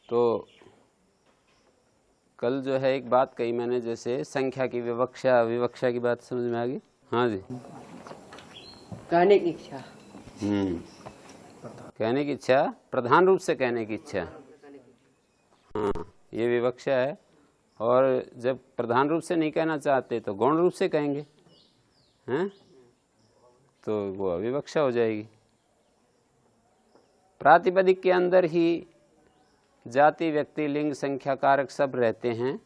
तो कल जो है एक बात कही मैंने, जैसे संख्या की विवक्षा विवक्षा की बात समझ में आ गई? हाँ जी। कहने की इच्छा। कहने की इच्छा, प्रधान रूप से कहने की इच्छा। हाँ, ये विवक्षा है। और जब प्रधान रूप से नहीं कहना चाहते तो गौण रूप से कहेंगे, हैं? तो वो अविवक्षा हो जाएगी। प्रातिपदिक के अंदर ही जाति, व्यक्ति, लिंग, संख्या, कारक सब रहते हैं।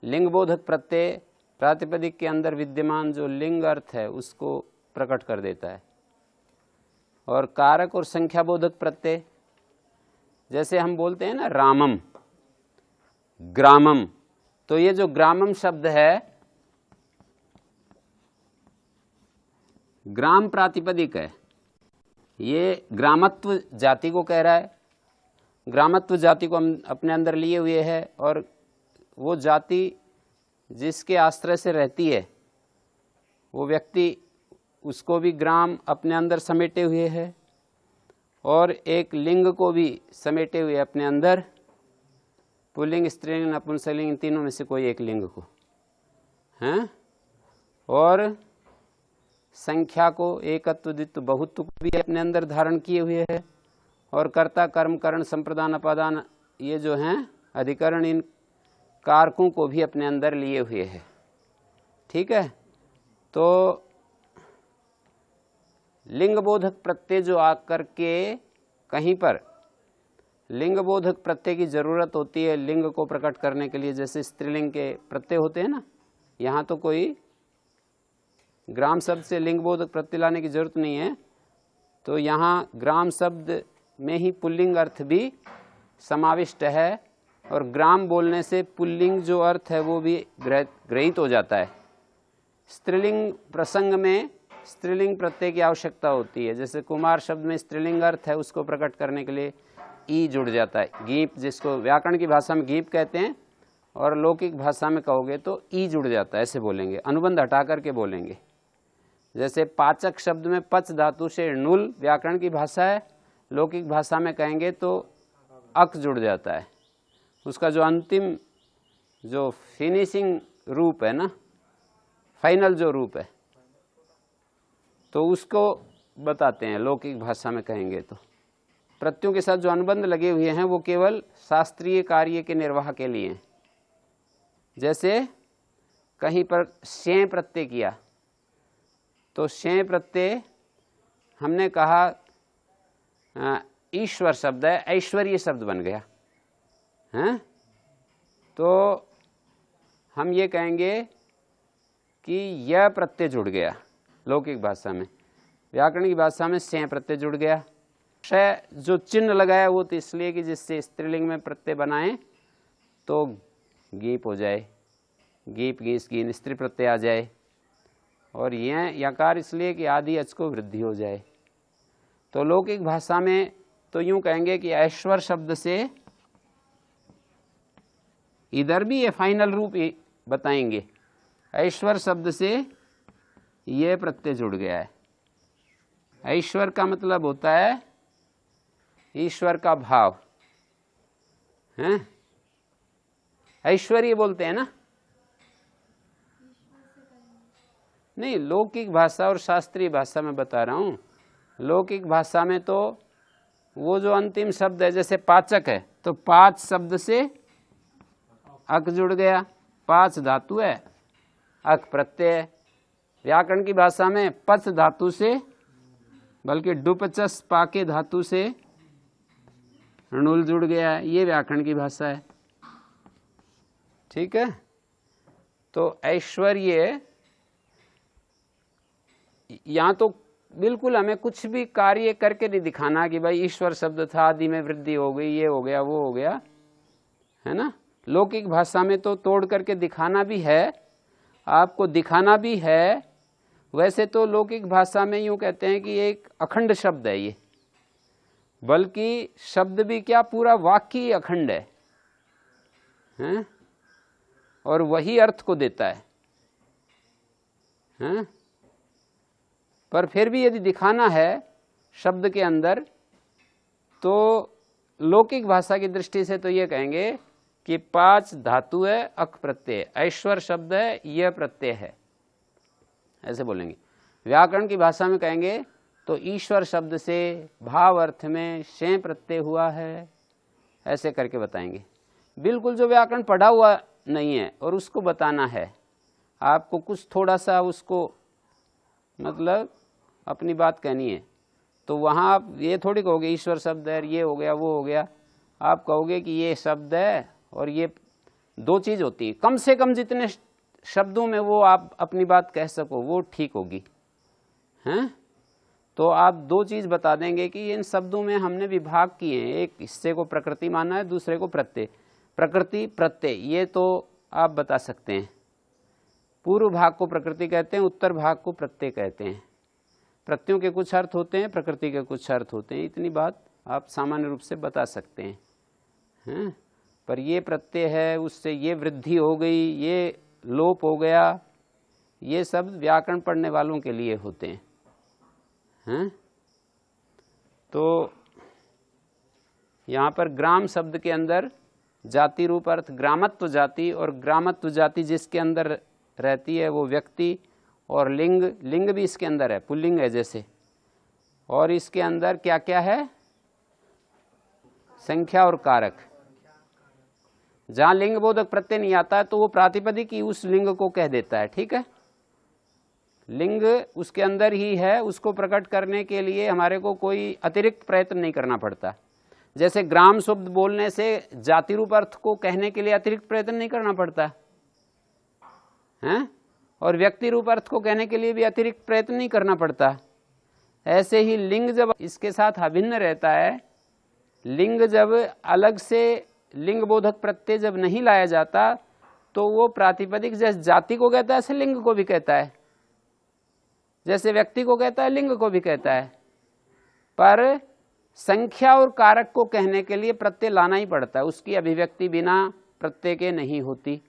लिंग बोधक प्रत्यय प्रातिपदिक के अंदर विद्यमान जो लिंग अर्थ है उसको प्रकट कर देता है। और कारक और संख्या बोधक प्रत्यय, जैसे हम बोलते हैं ना रामम, ग्रामम, तो ये जो ग्रामम शब्द है, ग्राम प्रातिपदिक है, ये ग्रामत्व जाति को कह रहा है। ग्रामत्व जाति को हम अपने अंदर लिए हुए है, और वो जाति जिसके आश्रय से रहती है वो व्यक्ति, उसको भी ग्राम अपने अंदर समेटे हुए है, और एक लिंग को भी समेटे हुए अपने अंदर, पुल्लिंग, स्त्रीलिंग, नपुंसकलिंग, इन तीनों में से कोई एक लिंग को, हैं? और संख्या को, एकत्व, द्वित्व, बहुत्व को भी अपने अंदर धारण किए हुए है, और कर्ता, कर्म, करण, संप्रदान, अपादान, ये जो हैं अधिकरण, इन कारकों को भी अपने अंदर लिए हुए है। ठीक है? तो लिंग बोधक प्रत्यय जो आकर के कहीं पर लिंग बोधक प्रत्यय की जरूरत होती है लिंग को प्रकट करने के लिए, जैसे स्त्रीलिंग के प्रत्यय होते हैं ना, यहाँ तो कोई ग्राम शब्द से लिंग बोधक प्रत्यय लाने की जरूरत नहीं है। तो यहाँ ग्राम शब्द में ही पुल्लिंग अर्थ भी समाविष्ट है, और ग्राम बोलने से पुल्लिंग जो अर्थ है वो भी ग्रहित हो जाता है। स्त्रीलिंग प्रसंग में स्त्रीलिंग प्रत्यय की आवश्यकता होती है, जैसे कुमार शब्द में स्त्रीलिंग अर्थ है, उसको प्रकट करने के लिए ई जुड़ जाता है। गीप, जिसको व्याकरण की भाषा में गीप कहते हैं, और लौकिक भाषा में कहोगे तो ई जुड़ जाता है, ऐसे बोलेंगे, अनुबंध हटा करके बोलेंगे। जैसे पाचक शब्द में पच धातु से णुल व्याकरण की भाषा है, लौकिक भाषा में कहेंगे तो अक जुड़ जाता है। उसका जो अंतिम जो फिनिशिंग रूप है ना, फाइनल जो रूप है, तो उसको बताते हैं लौकिक भाषा में कहेंगे तो। प्रत्ययों के साथ जो अनुबंध लगे हुए हैं वो केवल शास्त्रीय कार्य के निर्वाह के लिए हैं। जैसे कहीं पर शें प्रत्यय किया, तो शें प्रत्यय हमने कहा ईश्वर शब्द है, ऐश्वर्य शब्द बन गया, हैं? तो हम ये कहेंगे कि यह प्रत्यय जुड़ गया लौकिक भाषा में। व्याकरण की भाषा में से प्रत्यय जुड़ गया। श जो चिन्ह लगाया वो तो इसलिए कि जिससे स्त्रीलिंग में प्रत्यय बनाएं तो गीप हो जाए, गीप, गीस, गीन, स्त्री प्रत्यय आ जाए। और यह यकार इसलिए कि आदि अच को वृद्धि हो जाए। तो लौकिक भाषा में तो यूं कहेंगे कि ऐश्वर शब्द से इधर भी ये फाइनल रूप बताएंगे, ऐश्वर शब्द से ये प्रत्यय जुड़ गया है। ऐश्वर का मतलब होता है ईश्वर का भाव, हैं? ऐश्वर्य बोलते हैं ना, नहीं, लौकिक भाषा और शास्त्रीय भाषा में बता रहा हूं। लौकिक भाषा में तो वो जो अंतिम शब्द है, जैसे पाचक है तो पांच शब्द से अक जुड़ गया, पांच धातु है, अक प्रत्यय। व्याकरण की भाषा में पच धातु से, बल्कि डुपचस पाके धातु से णुल जुड़ गया है, ये व्याकरण की भाषा है। ठीक है? तो ऐश्वर्य यहाँ तो बिल्कुल हमें कुछ भी कार्य करके नहीं दिखाना कि भाई ईश्वर शब्द था, आदि में वृद्धि हो गई, ये हो गया, वो हो गया, है ना। लौकिक भाषा में तो तोड़ करके दिखाना भी है, आपको दिखाना भी है। वैसे तो लौकिक भाषा में यूं कहते हैं कि एक अखंड शब्द है ये, बल्कि शब्द भी क्या, पूरा वाक्य ही अखंड है, हैं? और वही अर्थ को देता है, हैं? पर फिर भी यदि दिखाना है शब्द के अंदर, तो लौकिक भाषा की दृष्टि से तो ये कहेंगे कि 5 धातु है, अक प्रत्यय, ऐश्वर शब्द है, यह प्रत्यय है, ऐसे बोलेंगे। व्याकरण की भाषा में कहेंगे तो ईश्वर शब्द से भाव अर्थ में शे प्रत्यय हुआ है, ऐसे करके बताएंगे। बिल्कुल जो व्याकरण पढ़ा हुआ नहीं है और उसको बताना है, आपको कुछ थोड़ा सा उसको मतलब अपनी बात कहनी है, तो वहाँ आप ये थोड़ी कहोगे ईश्वर शब्द है, ये हो गया वो हो गया। आप कहोगे कि ये शब्द है और ये 2 चीज़ होती है, कम से कम जितने शब्दों में वो आप अपनी बात कह सको वो ठीक होगी, हैं? तो आप 2 चीज़ बता देंगे कि इन शब्दों में हमने विभाग किए हैं, एक हिस्से को प्रकृति माना है, दूसरे को प्रत्यय। प्रकृति प्रत्यय ये तो आप बता सकते हैं। पूर्व भाग को प्रकृति कहते हैं, उत्तर भाग को प्रत्यय कहते हैं। प्रत्ययों के कुछ अर्थ होते हैं, प्रकृति के कुछ अर्थ होते हैं, इतनी बात आप सामान्य रूप से बता सकते हैं? पर ये प्रत्यय है, उससे ये वृद्धि हो गई, ये लोप हो गया, ये सब व्याकरण पढ़ने वालों के लिए होते हैं? तो यहाँ पर ग्राम शब्द के अंदर जाति रूप अर्थ ग्रामत्व जाति, और ग्रामत्व जाति जिसके अंदर रहती है वो व्यक्ति, और लिंग, लिंग भी इसके अंदर है, पुल्लिंग है जैसे। और इसके अंदर क्या क्या है? संख्या और कारक। जहाँ लिंग बोधक प्रत्यय नहीं आता है तो वो प्रातिपदिक ही उस लिंग को कह देता है, ठीक है? लिंग उसके अंदर ही है, उसको प्रकट करने के लिए हमारे को कोई अतिरिक्त प्रयत्न नहीं करना पड़ता। जैसे ग्राम शब्द बोलने से जाति रूप अर्थ को कहने के लिए अतिरिक्त प्रयत्न नहीं करना पड़ता है, और व्यक्ति रूप अर्थ को कहने के लिए भी अतिरिक्त प्रयत्न नहीं करना पड़ता। ऐसे ही लिंग जब इसके साथ अभिन्न रहता है, लिंग जब अलग से लिंग बोधक प्रत्यय जब नहीं लाया जाता, तो वो प्रातिपदिक जैसे जाति को कहता है ऐसे लिंग को भी कहता है, जैसे व्यक्ति को कहता है लिंग को भी कहता है। पर संख्या और कारक को कहने के लिए प्रत्यय लाना ही पड़ता है, उसकी अभिव्यक्ति बिना प्रत्यय के नहीं होती।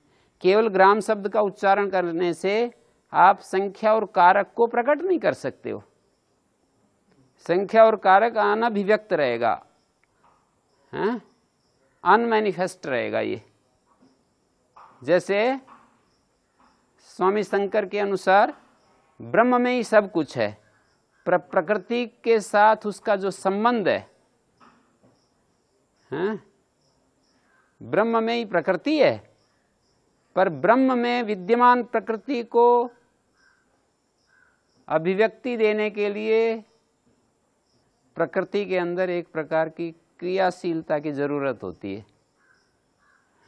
केवल ग्राम शब्द का उच्चारण करने से आप संख्या और कारक को प्रकट नहीं कर सकते हो। संख्या और कारक अनभिव्यक्त रहेगा, हैं? अनमैनिफेस्ट रहेगा ये। जैसे स्वामी शंकर के अनुसार ब्रह्म में ही सब कुछ है, प्रकृति के साथ उसका जो संबंध है, हैं? ब्रह्म में ही प्रकृति है, पर ब्रह्म में विद्यमान प्रकृति को अभिव्यक्ति देने के लिए प्रकृति के अंदर एक प्रकार की क्रियाशीलता की जरूरत होती है,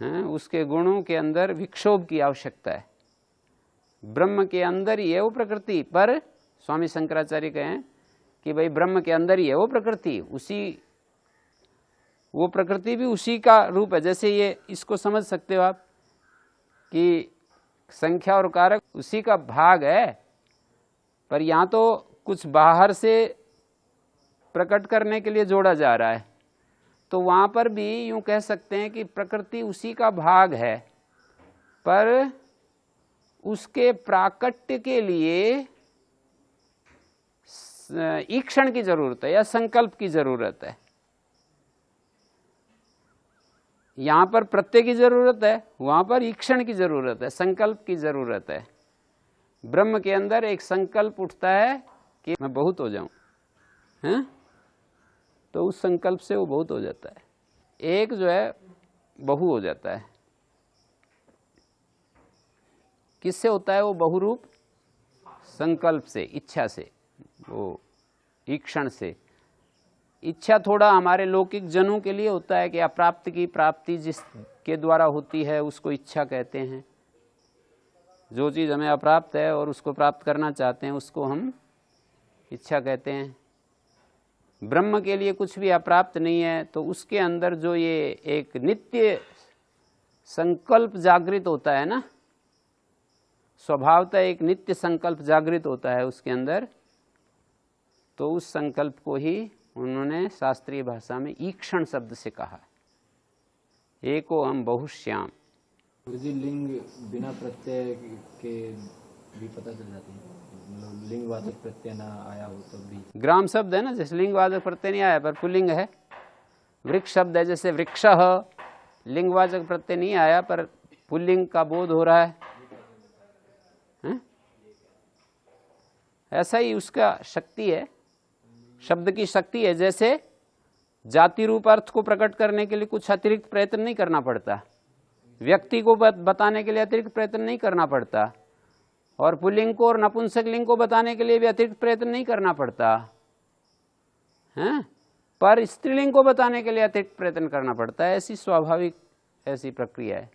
हैं? उसके गुणों के अंदर विक्षोभ की आवश्यकता है। ब्रह्म के अंदर ही है वो प्रकृति, पर स्वामी शंकराचार्य कहें कि भाई ब्रह्म के अंदर ही है वो प्रकृति, वो प्रकृति भी उसी का रूप है। जैसे ये इसको समझ सकते हो आप कि संख्या और कारक उसी का भाग है, पर यहाँ तो कुछ बाहर से प्रकट करने के लिए जोड़ा जा रहा है, तो वहाँ पर भी यूँ कह सकते हैं कि प्रकृति उसी का भाग है, पर उसके प्राकट्य के लिए ईक्षण की जरूरत है या संकल्प की जरूरत है। यहाँ पर प्रत्यय की जरूरत है, वहाँ पर ईक्षण की जरूरत है, संकल्प की जरूरत है। ब्रह्म के अंदर एक संकल्प उठता है कि मैं बहुत हो जाऊं, हैं? तो उस संकल्प से वो बहुत हो जाता है, एक जो है बहु हो जाता है। किससे होता है वो बहुरूप? संकल्प से, इच्छा से, वो ईक्षण से। इच्छा थोड़ा हमारे लौकिक जनों के लिए होता है कि अप्राप्त की प्राप्ति जिसके द्वारा होती है उसको इच्छा कहते हैं। जो चीज़ हमें अप्राप्त है और उसको प्राप्त करना चाहते हैं उसको हम इच्छा कहते हैं। ब्रह्म के लिए कुछ भी अप्राप्त नहीं है, तो उसके अंदर जो ये एक नित्य संकल्प जागृत होता है ना, स्वभावतः एक नित्य संकल्प जागृत होता है उसके अंदर, तो उस संकल्प को ही उन्होंने शास्त्रीय भाषा में ईक्षण शब्द से कहा, एको हम बहुश्याम। गुरुजी लिंग बिना प्रत्यय के भी पता चल जाती है, मतलब लिंगवाचक प्रत्यय ना आया हो तब भी। ग्राम शब्द है ना, जैसे लिंगवाचक प्रत्यय नहीं आया पर पुल्लिंग है। वृक्ष शब्द है, जैसे वृक्षः, लिंगवाचक प्रत्यय नहीं आया पर पुल्लिंग का बोध हो रहा है। ऐसा ही उसका शक्ति है, शब्द की शक्ति है। जैसे जाति रूप अर्थ को प्रकट करने के लिए कुछ अतिरिक्त प्रयत्न नहीं करना पड़ता, व्यक्ति को बताने के लिए अतिरिक्त प्रयत्न नहीं करना पड़ता, और पुल्लिंग को और नपुंसक लिंग को बताने के लिए भी अतिरिक्त प्रयत्न नहीं करना पड़ता है, पर स्त्रीलिंग को बताने के लिए अतिरिक्त प्रयत्न करना पड़ता है। ऐसी स्वाभाविक ऐसी प्रक्रिया है।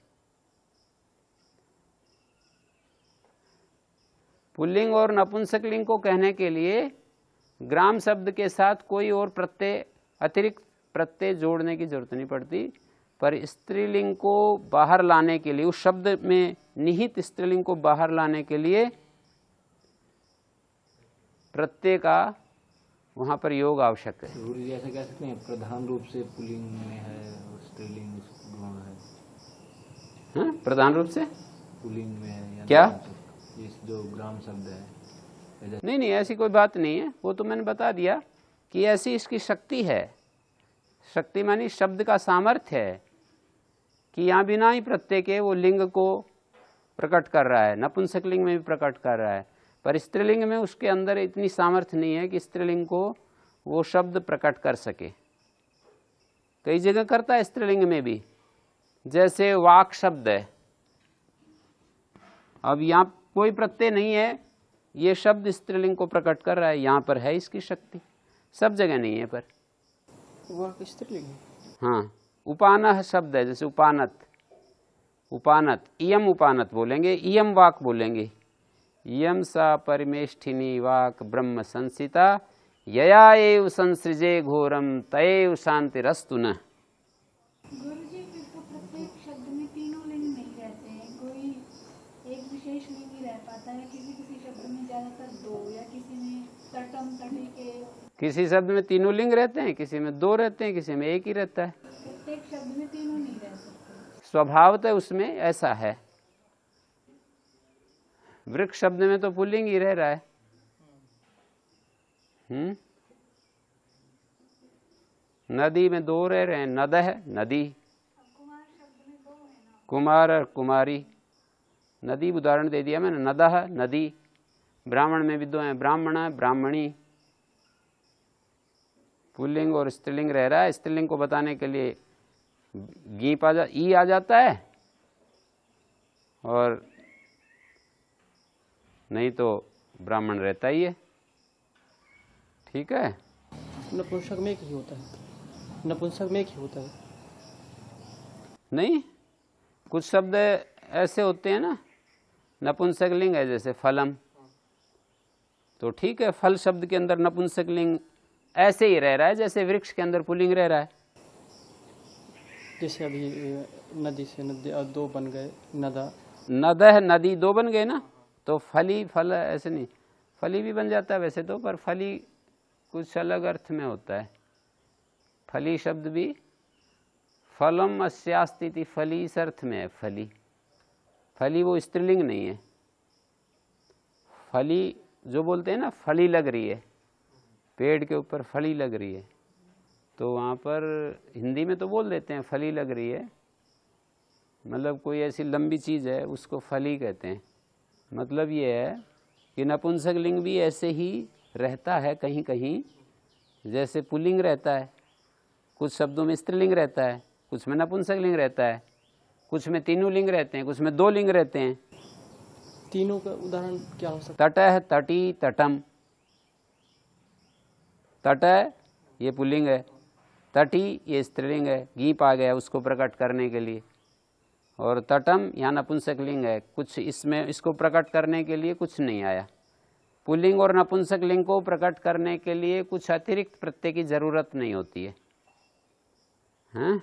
पुल्लिंग और नपुंसक लिंग को कहने के लिए ग्राम शब्द के साथ कोई और प्रत्यय, अतिरिक्त प्रत्यय जोड़ने की जरूरत नहीं पड़ती, पर स्त्रीलिंग को बाहर लाने के लिए, उस शब्द में निहित स्त्रीलिंग को बाहर लाने के लिए प्रत्यय का वहां पर योग आवश्यक है। गुरु जी ऐसा कह सकते हैं प्रधान रूप से पुल्लिंग में है और स्त्रीलिंग गुण है। हाँ? प्रधान रूप से पुल्लिंग में है या क्या? इस जो ग्राम शब्द है। नहीं नहीं, ऐसी कोई बात नहीं है, वो तो मैंने बता दिया कि ऐसी इसकी शक्ति है। शक्ति मानी शब्द का सामर्थ्य है कि यहाँ बिना ही प्रत्यय के वो लिंग को प्रकट कर रहा है, नपुंसक लिंग में भी प्रकट कर रहा है, पर स्त्रीलिंग में उसके अंदर इतनी सामर्थ्य नहीं है कि स्त्रीलिंग को वो शब्द प्रकट कर सके। कई जगह करता है स्त्रीलिंग में भी, जैसे वाक शब्द है, अब यहाँ कोई प्रत्यय नहीं है, ये शब्द स्त्रीलिंग को प्रकट कर रहा है, यहाँ पर है इसकी शक्ति, सब जगह नहीं है पर। वाक स्त्रीलिंग। हाँ, उपानः शब्द है, जैसे उपानत, उपानत, इयम उपानत बोलेंगे, इयम वाक बोलेंगे। इयम सा परमेष्ठिनी वाक ब्रह्म संसिता, यया एव संसृजे घोरम तयेव शांतिरस्तु न। गुरुजी, फिर तो प्रत्येक शब्द में तीनों लिंग नहीं रहते हैं, कोई एक विशेष लिंग ही रह पाता है। किसी किसी शब्द में ज्यादातर दो, या किसी में तटम तटी के। किसी शब्द में तीनों लिंग रहते हैं, किसी में दो रहते हैं, किसी में एक ही रहता है। प्रत्येक शब्द में तीनों नहीं रह सकते। स्वभावतः उसमें ऐसा है। वृक्ष शब्द में तो पुल्लिंग ही रह रहा है। नदी में दो रह रहे हैं, नदह नदी, कुमार शब्द में दो है ना। कुमार और कुमारी, नदी उदाहरण दे दिया मैंने, नदह नदी। ब्राह्मण में भी दो हैं, ब्राह्मण ब्राह्मणी। पुल्लिंग और स्त्रीलिंग रह रहा है, स्त्रीलिंग को बताने के लिए ई आ जाता है, और नहीं तो ब्राह्मण रहता ही है। ठीक है, नपुंसक में एक ही होता है, नपुंसक में एक ही होता है। नहीं, कुछ शब्द ऐसे होते हैं ना, नपुंसक लिंग है, जैसे फलम, तो ठीक है, फल शब्द के अंदर नपुंसक लिंग ऐसे ही रह रहा है जैसे वृक्ष के अंदर पुल्लिंग रह रहा है। जैसे अभी नदी से नदी दो बन गए, नदा नदह नदी दो बन गए ना, तो फली फल ऐसे नहीं, फली भी बन जाता है वैसे तो, पर फली कुछ अलग अर्थ में होता है। फली शब्द भी फलम अस्यास्ति फली इस अर्थ में है। फली, फली वो स्त्रीलिंग नहीं है। फली जो बोलते हैं ना, फली लग रही है, पेड़ के ऊपर फली लग रही है, तो वहाँ पर हिंदी में तो बोल देते हैं फली लग रही है, मतलब कोई ऐसी लंबी चीज़ है उसको फली कहते हैं। मतलब ये है कि नपुंसक लिंग भी ऐसे ही रहता है कहीं कहीं, जैसे पुल्लिंग रहता है, कुछ शब्दों में स्त्रीलिंग रहता है, कुछ में नपुंसक लिंग रहता है, कुछ में तीनों लिंग रहते हैं, कुछ में दो लिंग रहते हैं। तीनों का उदाहरण क्या हो सकता है? तटः तटी तटम, तटः ये पुल्लिंग है, तटी ये स्त्रीलिंग है, गीप आ गया उसको प्रकट करने के लिए, और तटम यहाँ नपुंसक लिंग है, कुछ इसमें इसको प्रकट करने के लिए कुछ नहीं आया। पुल्लिंग और नपुंसक लिंग को प्रकट करने के लिए कुछ अतिरिक्त प्रत्यय की जरूरत नहीं होती है। हाँ?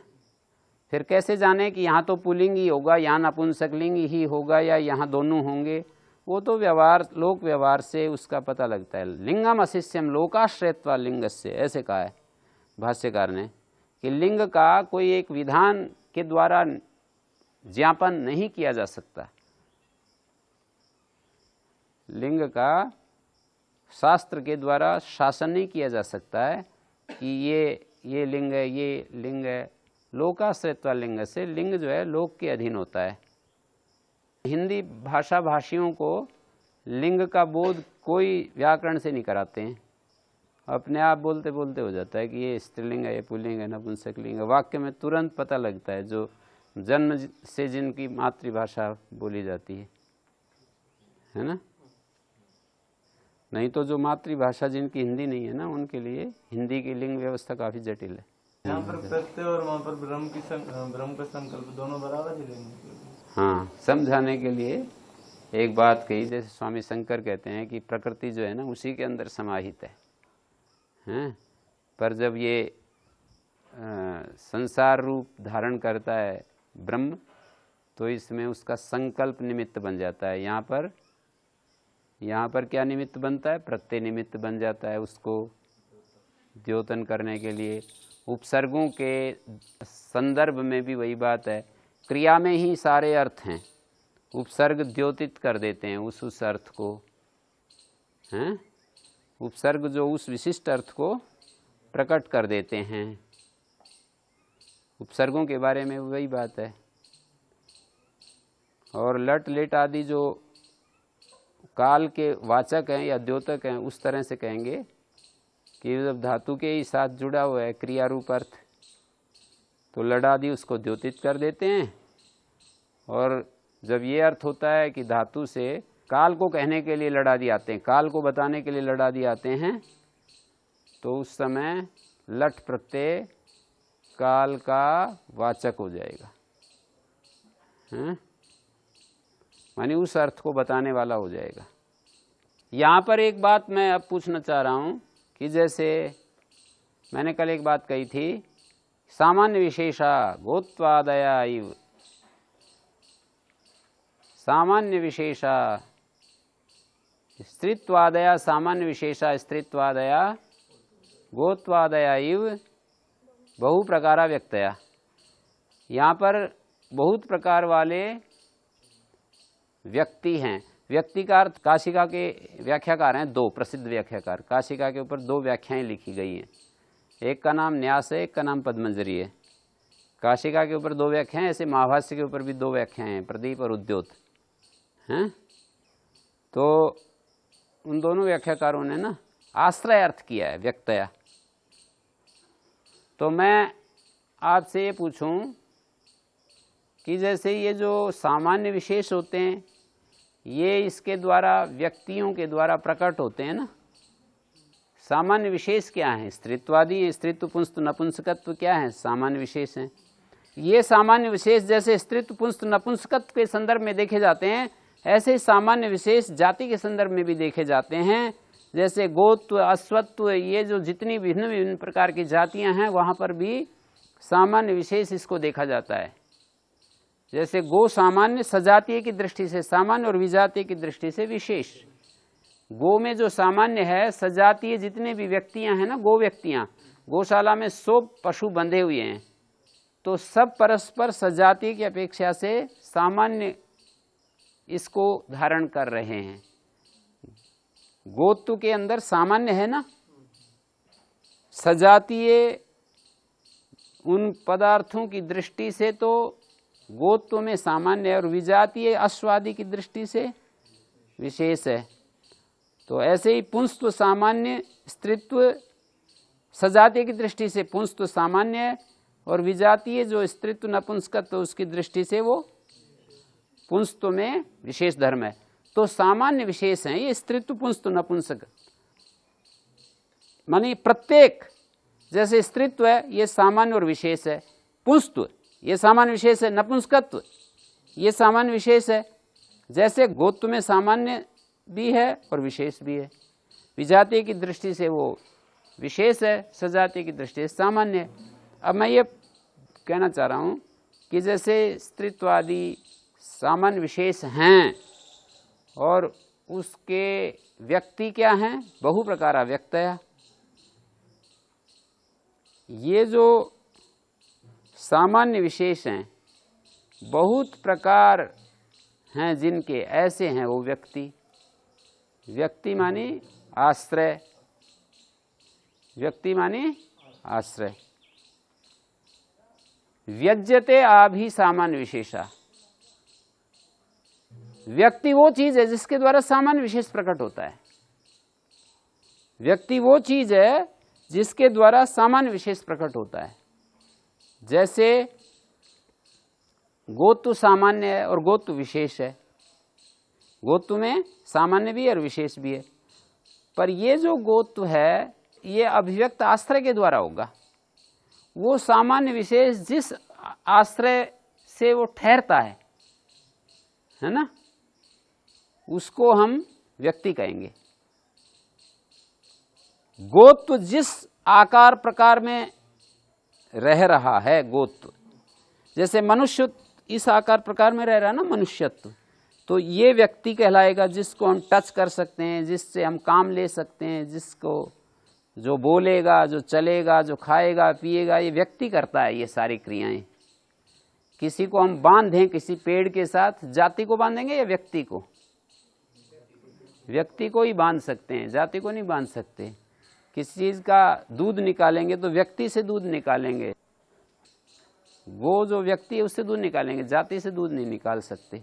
फिर कैसे जाने कि यहाँ तो पुल्लिंग ही होगा, यहाँ नपुंसक लिंग ही होगा, या यहाँ दोनों होंगे? वो तो व्यवहार, लोक व्यवहार से उसका पता लगता है। लिंगम अशिष्यम लोकाश्रयत्वा लिंगस्य, ऐसे कहा है। भाष्यकार ने कि लिंग का कोई एक विधान के द्वारा ज्ञापन नहीं किया जा सकता। लिंग का शास्त्र के द्वारा शासन नहीं किया जा सकता है कि ये लिंग है, ये लिंग है। लोकाश्रित्वा लिंग से लिंग जो है लोक के अधीन होता है। हिंदी भाषा भाषियों को लिंग का बोध कोई व्याकरण से नहीं कराते हैं, अपने आप बोलते बोलते हो जाता है कि ये स्त्रीलिंग है, ये पुल्लिंग है, नपुंसक लिंग है। वाक्य में तुरंत पता लगता है, जो जन्म से जिनकी मातृभाषा बोली जाती है ना। नहीं तो जो मातृभाषा जिनकी हिंदी नहीं है ना, उनके लिए हिंदी की लिंग व्यवस्था काफी जटिल है। यहाँ पर प्रत्यय और वहाँ पर ब्रह्म का संकल्प दोनों बराबर ही लेंगे। हाँ, समझाने के लिए एक बात कही, जैसे स्वामी शंकर कहते हैं कि प्रकृति जो है ना उसी के अंदर समाहित है, हैं? पर जब ये संसार रूप धारण करता है ब्रह्म, तो इसमें उसका संकल्प निमित्त बन जाता है। यहाँ पर क्या निमित्त बनता है? प्रत्यय निमित्त बन जाता है उसको द्योतन करने के लिए। उपसर्गों के संदर्भ में भी वही बात है, क्रिया में ही सारे अर्थ हैं। उपसर्ग द्योतित कर देते हैं उस अर्थ को, हैं? उपसर्ग जो उस विशिष्ट अर्थ को प्रकट कर देते हैं। उपसर्गों के बारे में वही बात है। और लट लेट आदि जो काल के वाचक हैं या द्योतक हैं, उस तरह से कहेंगे कि जब धातु के ही साथ जुड़ा हुआ है क्रिया रूप अर्थ, तो लडादि उसको द्योतित कर देते हैं। और जब ये अर्थ होता है कि धातु से काल को कहने के लिए लडादि आते हैं, काल को बताने के लिए लडादि आते हैं, तो उस समय लट प्रत्यय काल का वाचक हो जाएगा, हैं? मानी उस अर्थ को बताने वाला हो जाएगा। यहाँ पर एक बात मैं अब पूछना चाह रहा हूँ कि जैसे मैंने कल एक बात कही थी, सामान्य विशेषा गोत्वादया इव, सामान्य विशेषा स्त्रीत्वादया, सामान्य विशेषा स्त्रीत्वादया गोत्वादया इव बहु प्रकारा व्यक्तया। यहाँ पर बहुत प्रकार वाले व्यक्ति हैं। व्यक्ति का अर्थ काशिका के व्याख्याकार हैं, दो प्रसिद्ध व्याख्याकार। काशिका के ऊपर दो व्याख्याएं लिखी गई हैं, एक का नाम न्यास है, एक का नाम पद्मंजरी है। काशिका के ऊपर दो व्याख्याएं, ऐसे महाभाष्य के ऊपर भी दो व्याख्याएं हैं, प्रदीप और उद्योत हैं। तो उन दोनों व्याख्याकारों ने ना आश्रय अर्थ किया है व्यक्तया। तो मैं आपसे ये पूछूं कि जैसे ये जो सामान्य विशेष होते हैं, ये इसके द्वारा व्यक्तियों के द्वारा प्रकट होते हैं ना। सामान्य विशेष क्या है? स्त्रीत्वादि है, स्त्रीत्व पुंस्त नपुंसकत्व क्या है? सामान्य विशेष हैं। ये सामान्य विशेष जैसे स्त्रीत्व पुंस्त नपुंसकत्व के संदर्भ में देखे जाते हैं, ऐसे ही सामान्य विशेष जाति के संदर्भ में भी देखे जाते हैं। जैसे गोत्व, अश्वत्व, ये जो जितनी भिन्न विभिन्न प्रकार की जातियां हैं, वहाँ पर भी सामान्य विशेष इसको देखा जाता है। जैसे गो सामान्य सजातीय की दृष्टि से सामान्य और विजातीय की दृष्टि से विशेष। गो में जो सामान्य है, सजातीय जितने भी व्यक्तियां हैं ना, गो व्यक्तियां, गौशाला में 100 पशु बंधे हुए हैं, तो सब परस्पर सजातीय की अपेक्षा से सामान्य इसको धारण कर रहे हैं। गोत्व के अंदर सामान्य है ना, सजातीय उन पदार्थों की दृष्टि से तो गोत्व में सामान्य है, और विजातीय अश्वादि की दृष्टि से विशेष है। तो ऐसे ही पुंस्त्व सामान्य, स्त्रीत्व सजातीय की दृष्टि से पुंस्त्व सामान्य है, और विजातीय जो स्त्रीत्व नपुंसकत्व उसकी दृष्टि से वो पुंस्त्व में विशेष धर्म है। तो सामान्य विशेष हैं ये स्त्रीत्व पुंस्त्व नपुंसक, मानी प्रत्येक। जैसे स्त्रीत्व है ये सामान्य और विशेष है, पुंस्त्व ये सामान्य विशेष है, नपुंसकत्व ये सामान्य विशेष है। जैसे गोत्व में सामान्य भी है और विशेष भी है, विजातीय की दृष्टि से वो विशेष है, सजातीय की दृष्टि से सामान्य है। अब मैं ये कहना चाह रहा हूँ कि जैसे स्त्रीत्वादि सामान्य विशेष हैं, और उसके व्यक्ति क्या हैं? बहु प्रकारा व्यक्तया। ये जो सामान्य विशेष हैं, बहुत प्रकार हैं जिनके ऐसे हैं वो व्यक्ति। व्यक्ति माने आश्रय, व्यक्ति माने आश्रय। व्यज्यते आभि सामान्य विशेषा। व्यक्ति वो चीज है जिसके द्वारा सामान्य विशेष प्रकट होता है। व्यक्ति वो चीज है जिसके द्वारा सामान्य विशेष प्रकट होता है। जैसे गोतु सामान्य है और गोतु विशेष है। गोतु में सामान्य भी है और विशेष भी है, पर ये जो गोतु है ये अभिव्यक्त आश्रय के द्वारा होगा। वो सामान्य विशेष जिस आश्रय से वो ठहरता है ना, उसको हम व्यक्ति कहेंगे। गोत्व जिस आकार प्रकार में रह रहा है, गोत्व जैसे मनुष्य इस आकार प्रकार में रह रहा है ना, मनुष्यत्व, तो ये व्यक्ति कहलाएगा जिसको हम टच कर सकते हैं, जिससे हम काम ले सकते हैं, जिसको जो बोलेगा, जो चलेगा, जो खाएगा पिएगा, ये व्यक्ति करता है ये सारी क्रियाएं। किसी को हम बांधें किसी पेड़ के साथ, जाति को बांधेंगे या व्यक्ति को? व्यक्ति को ही बांध सकते हैं, जाति को नहीं बांध सकते। किसी चीज का दूध निकालेंगे तो व्यक्ति से दूध निकालेंगे, वो जो व्यक्ति है उससे दूध निकालेंगे, जाति से दूध नहीं निकाल सकते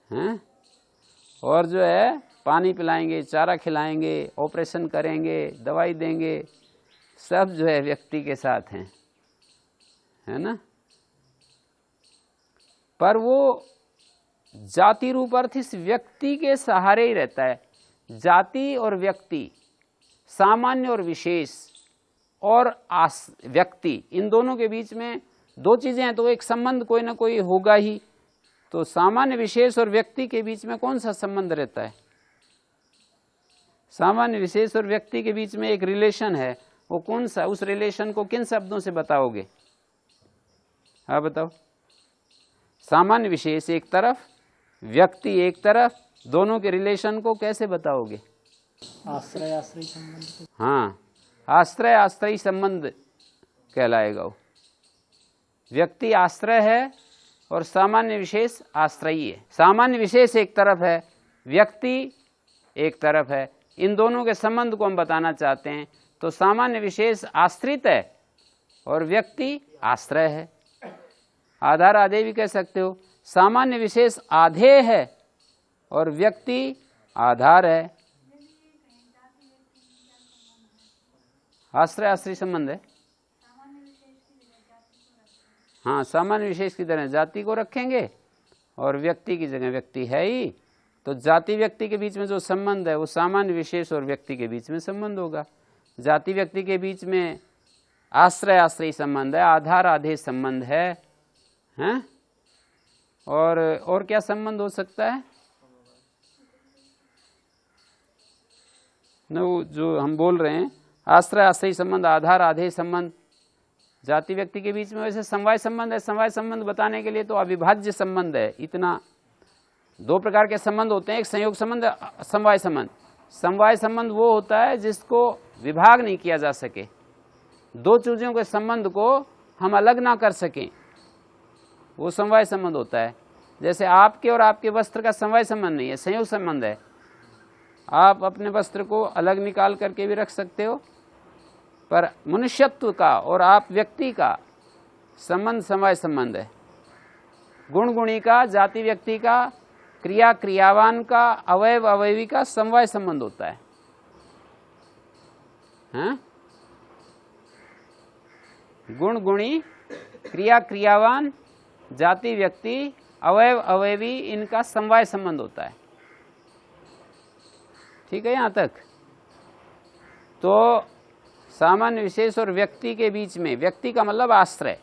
हैं। और जो है पानी पिलाएंगे, चारा खिलाएंगे, ऑपरेशन करेंगे, दवाई देंगे, सब जो है व्यक्ति के साथ हैं, है ना। पर वो जाति रूप अर्थ इस व्यक्ति के सहारे ही रहता है। जाति और व्यक्ति, सामान्य और विशेष और व्यक्ति, इन दोनों के बीच में दो चीजें हैं तो एक संबंध कोई ना कोई होगा ही। तो सामान्य विशेष और व्यक्ति के बीच में कौन सा संबंध रहता है? सामान्य विशेष और व्यक्ति के बीच में एक रिलेशन है, वो कौन सा? उस रिलेशन को किन शब्दों से बताओगे? हाँ बताओ। सामान्य विशेष एक तरफ, व्यक्ति एक तरफ, दोनों के रिलेशन को कैसे बताओगे? आश्रय आश्रयी संबंध। हाँ, आश्रय आश्रयी संबंध कहलाएगा वो। व्यक्ति आश्रय है और सामान्य विशेष आश्रयी है। सामान्य विशेष एक तरफ है, व्यक्ति एक तरफ है, इन दोनों के संबंध को हम बताना चाहते हैं। तो सामान्य विशेष आश्रित है और व्यक्ति आश्रय है। आधार आधे भी कह सकते हो। सामान्य विशेष आधे है और व्यक्ति आधार है। आश्रय आश्रय संबंध है। हाँ, सामान्य विशेष की तरह जाति को रखेंगे और व्यक्ति की जगह व्यक्ति है ही, तो जाति व्यक्ति के बीच में जो संबंध है वो सामान्य विशेष और व्यक्ति के बीच में संबंध होगा। जाति व्यक्ति के बीच में आश्रय आश्रयी संबंध है, आधार आधे संबंध है, हैं? और क्या संबंध हो सकता है? न जो हम बोल रहे हैं आश्रय आश्रयी संबंध, आधार आधे संबंध, जाति व्यक्ति के बीच में वैसे समवाय संबंध है। समवाय संबंध बताने के लिए तो अविभाज्य संबंध है। इतना दो प्रकार के संबंध होते हैं, एक संयोग संबंध, समवाय संबंध। समवाय संबंध वो होता है जिसको विभाग नहीं किया जा सके, दो चीजों के संबंध को हम अलग ना कर सकें, वो समवाय संबंध होता है। जैसे आपके और आपके वस्त्र का समवाय संबंध नहीं है, संयोग संबंध है। आप अपने वस्त्र को अलग निकाल करके भी रख सकते हो, पर मनुष्यत्व का और आप व्यक्ति का संबंध समवाय संबंध है। गुण गुणी का, जाति व्यक्ति का, क्रिया क्रियावान का, अवयव अवयवी का समवाय संबंध होता है। हाँ? गुण गुणी, क्रिया क्रियावान, जाति व्यक्ति, अवयव अवयवी, इनका समवाय संबंध होता है। ठीक है यहां तक? तो सामान्य विशेष और व्यक्ति के बीच में, व्यक्ति का मतलब आश्रय,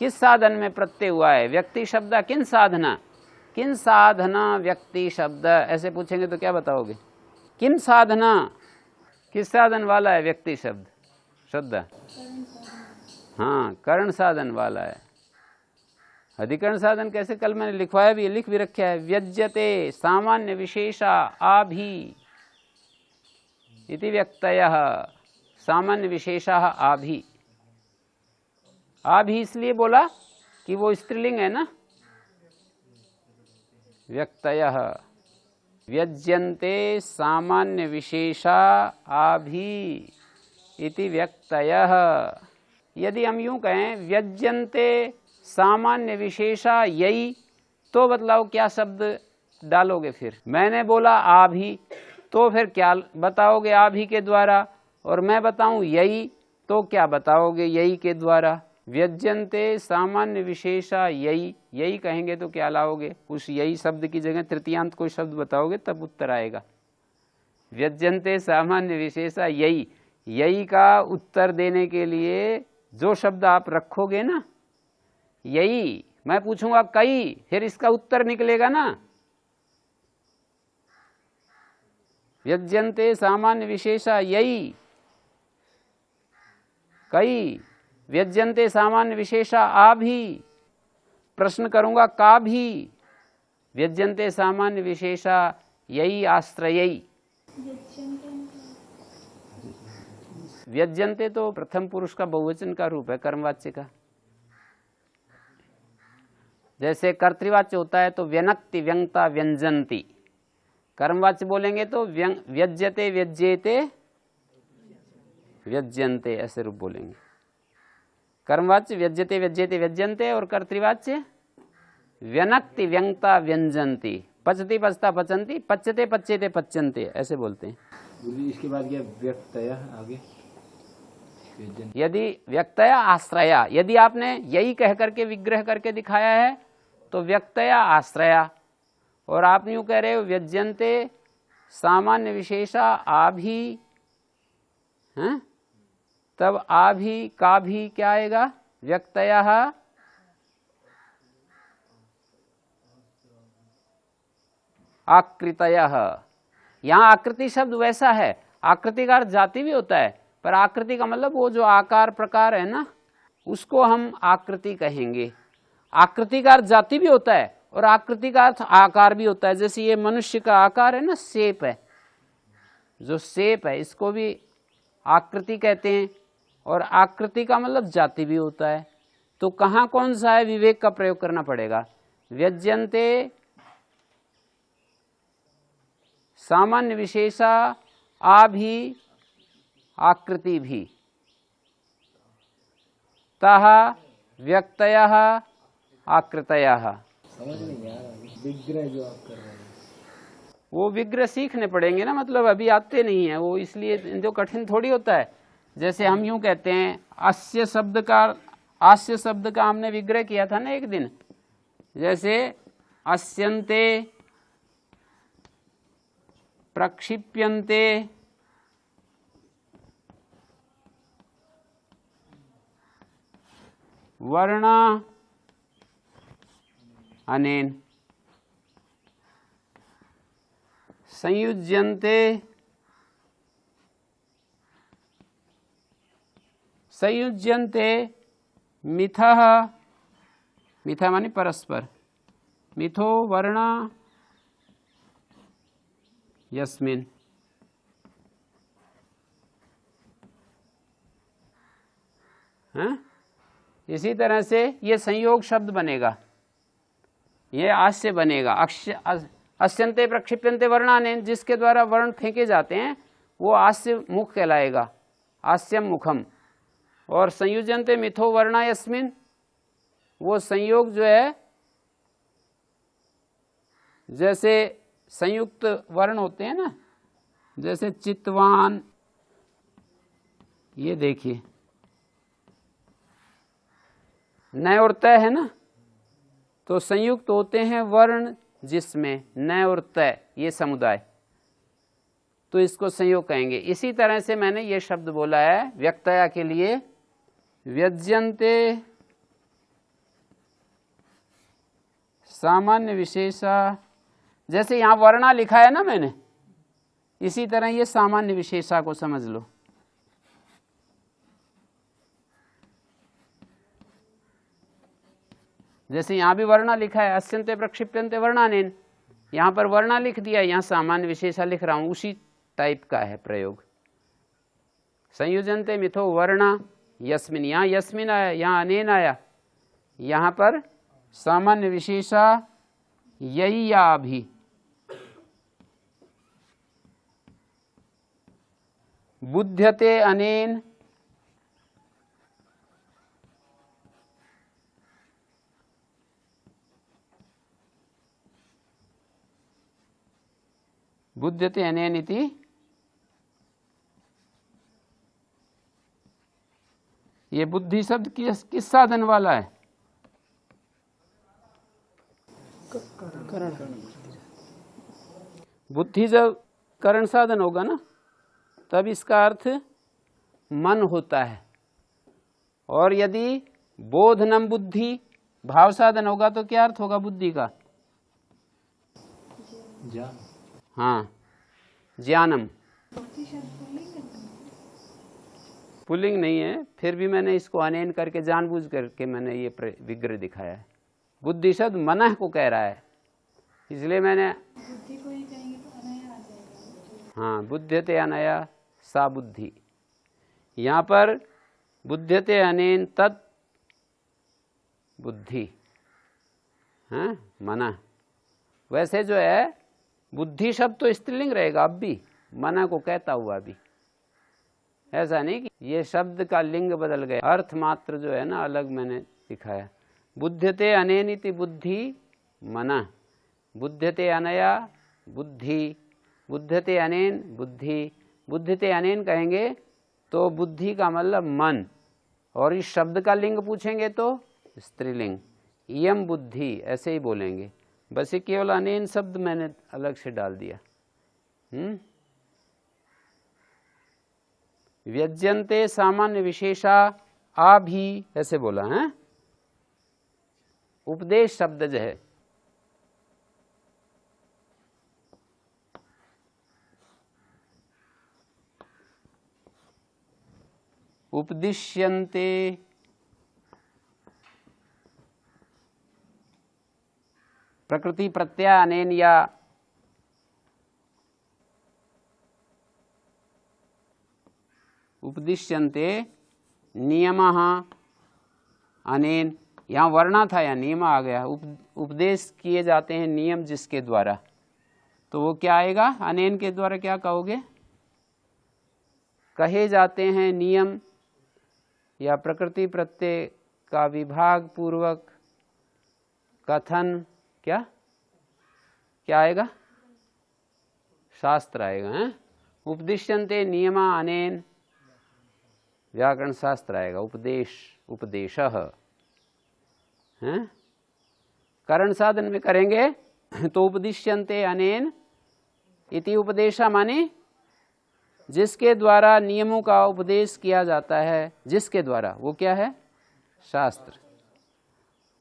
किस साधन में प्रत्यय हुआ है? व्यक्ति शब्द किन साधना, किन साधना व्यक्ति शब्द, ऐसे पूछेंगे तो क्या बताओगे? किन साधना, किस साधन वाला है व्यक्ति शब्द? शब्द हाँ, कर्ण साधन वाला है। अधिकरण साधन कैसे? कल मैंने लिखवाया भी, लिख भी रखा है। व्यज्यते सामान्य विशेषा आभि इति व्यक्तयः, सामान्य विशेषा आभि। आ भी इसलिए बोला कि वो स्त्रीलिंग है ना। व्यक्तयः व्यज्यन्ते सामान्य विशेषा आभि इति व्यक्तयः। यदि हम यूं कहें व्यज्यन्ते सामान्य विशेषा यही, तो बतलाओ क्या शब्द डालोगे फिर। मैंने बोला आभि, तो फिर क्या बताओगे आभि के द्वारा, और मैं बताऊं यही, तो क्या बताओगे यही के द्वारा। व्यज्यन्ते सामान्य विशेषा यही, यही कहेंगे तो क्या लाओगे, उस यही शब्द की जगह तृतीयांत कोई शब्द बताओगे तब उत्तर आएगा। व्यज्यन्ते सामान्य विशेषा यही, यही का उत्तर देने के लिए जो शब्द आप रखोगे ना, यही, मैं पूछूंगा कई, फिर इसका उत्तर निकलेगा ना। व्यज्यन्ते सामान्य विशेषा यही, कई, व्यज्यन्ते सामान्य विशेषा आभि, प्रश्न करूंगा का भी, व्यज्यन्ते सामान्य विशेषा यही आश्रयई। व्यज्यन्ते तो प्रथम पुरुष का बहुवचन का रूप है कर्मवाच्य का। जैसे कर्तृवाच्य होता है तो व्यनक्ति व्यंगता व्यंजन्ति, कर्मवाच्य बोलेंगे तो व्यज्यते व्यज्येते व्यज्यन्ते, ऐसे रूप बोलेंगे। कर्मवाच्य व्यज्यते व्यज्येते व्यज्यन्ते, और कर्तृवाच्य व्यनक्ति व्यंगता व्यंजन्ति, पचति पचता पचन्ति, पच्यते पच्येते पच्यन्ते, ऐसे बोलते हैं। इसके बाद क्या व्यक्तया आगे। यदि व्यक्तया आश्रया, यदि आपने यही कह करके विग्रह करके दिखाया है तो व्यक्तया आश्रया, और आप यूं कह रहे हो व्यज्यन्ते सामान्य विशेषा आभि, हैं, तब आभि का भी क्या आएगा, व्यक्तयः आकृतयः। यहां आकृति शब्द वैसा है, आकृति का अर्थ जाति भी होता है, पर आकृति का मतलब वो जो आकार प्रकार है ना, उसको हम आकृति कहेंगे। आकृति का अर्थ जाति भी होता है और आकृति का अर्थ आकार भी होता है। जैसे ये मनुष्य का आकार है ना, शेप है, जो शेप है इसको भी आकृति कहते हैं, और आकृति का मतलब जाति भी होता है। तो कहाँ कौन सा है, विवेक का प्रयोग करना पड़ेगा। व्यज्यन्ते सामान्य विशेषा आभि आकृति भी, तः व्यक्तयः आकृतयः। समझ नहीं आ रहा विग्रह जो आप कर रहे हैं, वो विग्रह सीखने पड़ेंगे ना, मतलब अभी आते नहीं है वो, इसलिए जो कठिन थोड़ी होता है। जैसे हम यूं कहते हैं अस्य शब्द का, आस्य शब्द का हमने विग्रह किया था ना एक दिन। जैसे अस्यन्ते प्रक्षिप्यन्ते, वर्णा अनेन, संयुज्यन्ते संयुज्यन्ते मिथः, मिथा माने परस्पर, मिथो वर्णा यस्मिन्। हाँ? इसी तरह से ये संयोग शब्द बनेगा, ये आस्य बनेगा। अस्यन्ते प्रक्षिप्यन्ते वर्णानेन, जिसके द्वारा वर्ण फेंके जाते हैं वो आस्य मुख कहलाएगा, आस्यम मुखम। और संयुज्यन्ते मिथो वर्णा यस्मिन्, वो संयोग जो है, जैसे संयुक्त वर्ण होते हैं ना, जैसे चित्वान, ये देखिए नय और तय है ना, तो संयुक्त होते हैं वर्ण जिसमें नय और तय ये समुदाय, तो इसको संयोग कहेंगे। इसी तरह से मैंने ये शब्द बोला है व्यक्तया के लिए, व्यज्यन्ते सामान्य विशेषा, जैसे यहां वर्णा लिखा है ना मैंने, इसी तरह ये सामान्य विशेषा को समझ लो। जैसे यहां भी वर्णा लिखा है, अस्यन्ते प्रक्षिप्यन्ते वर्णानेन, यहां पर वर्णा लिख दिया, यहां सामान्य विशेषा लिख रहा हूं, उसी टाइप का है प्रयोग। संयुज्यन्ते मिथो वर्णा यस्मिन, यहाँ यस्मिन आया, यहाँ अनेन आया, यहाँ पर सामान्य विशेषा यही या अभी। बुध्यते अनेन, बुध्यते अनेन इति ये बुद्धि शब्द किस साधन वाला है? बुद्धि जब करण साधन होगा ना तब इसका अर्थ मन होता है, और यदि बोधनम बुद्धि भाव साधन होगा तो क्या अर्थ होगा बुद्धि का? ज्ञान। हाँ, ज्ञानम। बुद्धि शब्द पुल्लिंग है। पुल्लिंग नहीं है, फिर भी मैंने इसको अनेन करके जानबूझ करके मैंने ये विग्रह दिखाया है। बुद्धि शब्द मनः को कह रहा है, इसलिए मैंने बुद्धि को ही कहेंगे तो अनया आ जाएगा। हाँ, बुध्यते अनया सा बुद्धि। यहाँ पर बुध्यते अनेन तत् बुद्धि, हाँ, मनः। वैसे जो है बुद्धि शब्द तो स्त्रीलिंग रहेगा अब भी, मनः को कहता हुआ भी। ऐसा नहीं कि ये शब्द का लिंग बदल गया, अर्थ मात्र जो है ना अलग मैंने दिखाया। बुध्यते अनेनिति बुद्धि मनः, बुध्यते अनया बुद्धि, बुध्यते अनेन बुद्धि। बुद्धते अनेन कहेंगे तो बुद्धि का मतलब मन, और इस शब्द का लिंग पूछेंगे तो स्त्रीलिंग, इयम बुद्धि, ऐसे ही बोलेंगे। बस ये केवल अनेन शब्द मैंने अलग से डाल दिया। व्यज्यन्ते सामान्य विशेषा आ भी, ऐसे बोला है। उपदेश शब्द जो है उपदिश्यन्ते, प्रकृति प्रत्यय अनेन या उपदिश्यन्ते नियमः अनेन, यहाँ वर्णा था या नियम आ गया। उपदेश किए जाते हैं नियम जिसके द्वारा, तो वो क्या आएगा? अनेन के द्वारा क्या कहोगे? कहे जाते हैं नियम या प्रकृति प्रत्यय का विभाग पूर्वक कथन, क्या क्या आएगा? शास्त्र आएगा। हैं? उपदिश्यन्ते नियमा अनेन, व्याकरण शास्त्र आएगा। उपदेश, उपदेशः। हैं? करण साधन में करेंगे तो उपदिश्यन्ते अनेन इति उपदेशा माने जिसके द्वारा नियमों का उपदेश किया जाता है, जिसके द्वारा, वो क्या है? शास्त्र।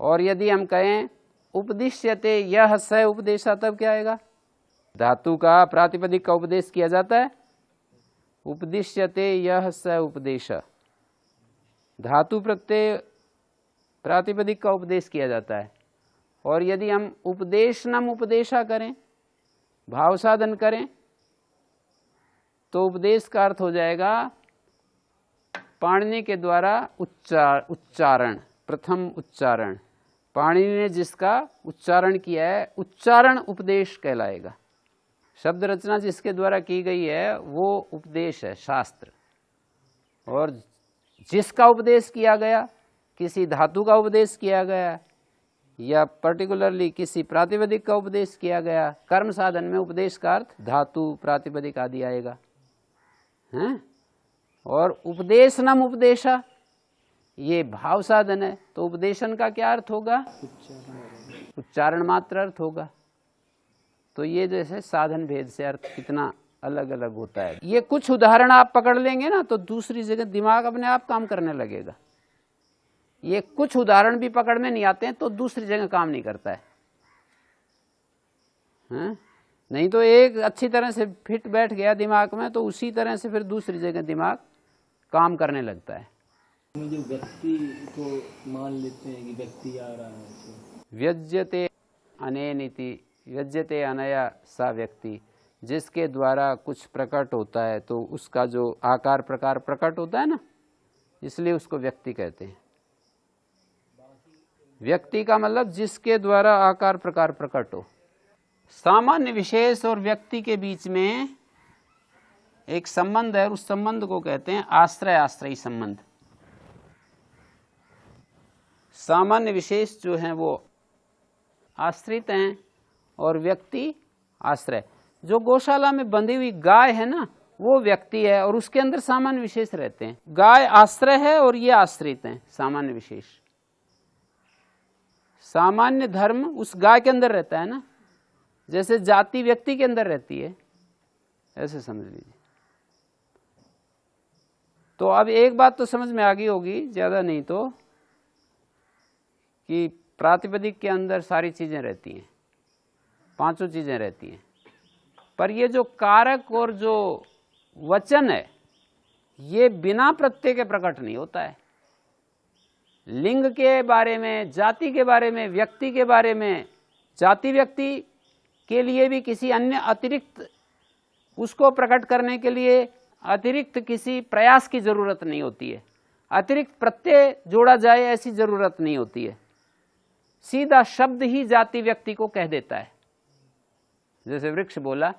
और यदि हम कहें उपदिश्यते यह स उपदेशा, तब क्या आएगा? धातु का प्रातिपदिक का उपदेश किया जाता है। उपदिश्यते यह स उपदेश, धातु प्रत्यय प्रातिपदिक का उपदेश किया जाता है। और यदि हम उपदेशनम उपदेशा करें, भाव साधन करें, तो उपदेश का अर्थ हो जाएगा पाणिनि के द्वारा उच्चारण, प्रथम उच्चारण। पाणिनि ने जिसका उच्चारण किया है, उच्चारण उपदेश कहलाएगा। शब्द रचना जिसके द्वारा की गई है वो उपदेश है, शास्त्र। और जिसका उपदेश किया गया, किसी धातु का उपदेश किया गया या पर्टिकुलरली किसी प्रातिपदिक का उपदेश किया गया, कर्म साधन में उपदेश का अर्थ धातु प्रातिपदिक आदि आएगा। हैं? और उपदेशनम उपदेशा, ये भाव साधन है, तो उपदेशन का क्या अर्थ होगा? उच्चारण मात्र अर्थ होगा। तो ये जैसे साधन भेद से अर्थ कितना अलग अलग होता है। ये कुछ उदाहरण आप पकड़ लेंगे ना तो दूसरी जगह दिमाग अपने आप काम करने लगेगा। ये कुछ उदाहरण भी पकड़ में नहीं आते हैं तो दूसरी जगह काम नहीं करता है। हैं? नहीं तो एक अच्छी तरह से फिट बैठ गया दिमाग में तो उसी तरह से फिर दूसरी जगह दिमाग काम करने लगता है। जो व्यक्ति को मान लेते हैं कि व्यक्ति आ रहा है, व्यज्यते अनेनिति, व्यज्यते अनया सा व्यक्ति, जिसके द्वारा कुछ प्रकट होता है तो उसका जो आकार प्रकार प्रकट होता है ना, इसलिए उसको व्यक्ति कहते हैं। व्यक्ति का मतलब जिसके द्वारा आकार प्रकार प्रकट हो। सामान्य विशेष और व्यक्ति के बीच में एक संबंध है, उस संबंध को कहते हैं आश्रय आश्रयी संबंध। सामान्य विशेष जो हैं वो आश्रित हैं और व्यक्ति आश्रय। जो गौशाला में बंधी हुई गाय है ना, वो व्यक्ति है और उसके अंदर सामान्य विशेष रहते हैं। गाय आश्रय है और ये आश्रित हैं, सामान्य विशेष। सामान्य धर्म उस गाय के अंदर रहता है ना, जैसे जाति व्यक्ति के अंदर रहती है, ऐसे समझ लीजिए। तो अब एक बात तो समझ में आ गई होगी, ज्यादा नहीं तो, कि प्रातिपदिक के अंदर सारी चीजें रहती हैं, पांचों चीजें रहती हैं, पर ये जो कारक और जो वचन है ये बिना प्रत्यय के प्रकट नहीं होता है। लिंग के बारे में, जाति के बारे में, व्यक्ति के बारे में, जाति व्यक्ति के लिए भी किसी अन्य अतिरिक्त उसको प्रकट करने के लिए अतिरिक्त किसी प्रयास की जरूरत नहीं होती है, अतिरिक्त प्रत्यय जोड़ा जाए ऐसी जरूरत नहीं होती है। सीधा शब्द ही जाति व्यक्ति को कह देता है। जैसे वृक्ष बोला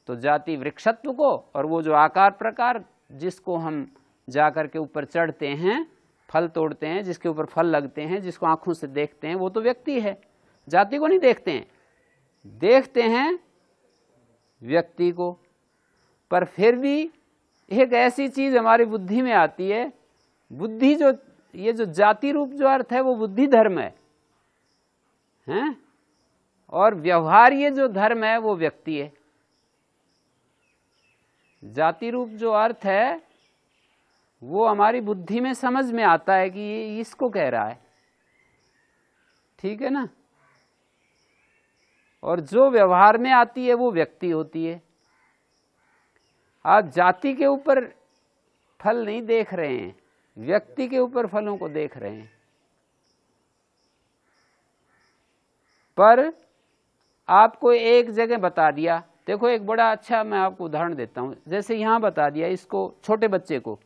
तो जाति वृक्षत्व को, और वो जो आकार प्रकार जिसको हम जाकर के ऊपर चढ़ते हैं, फल तोड़ते हैं, जिसके ऊपर फल लगते हैं, जिसको आंखों से देखते हैं, वो तो व्यक्ति है। जाति को नहीं देखते हैं, देखते हैं व्यक्ति को। पर फिर भी एक ऐसी चीज हमारी बुद्धि में आती है, बुद्धि जो ये जो जाति रूप जो अर्थ है वो बुद्धि धर्म है, हैं? और व्यवहार ये जो धर्म है वो व्यक्ति है। जाति रूप जो अर्थ है वो हमारी बुद्धि में समझ में आता है कि ये इसको कह रहा है, ठीक है ना। और जो व्यवहार में आती है वो व्यक्ति होती है। आप जाति के ऊपर फल नहीं देख रहे हैं, व्यक्ति के ऊपर फलों को देख रहे हैं। पर आपको एक जगह बता दिया, देखो एक बड़ा अच्छा मैं आपको उदाहरण देता हूं। जैसे यहां बता दिया इसको, छोटे बच्चे को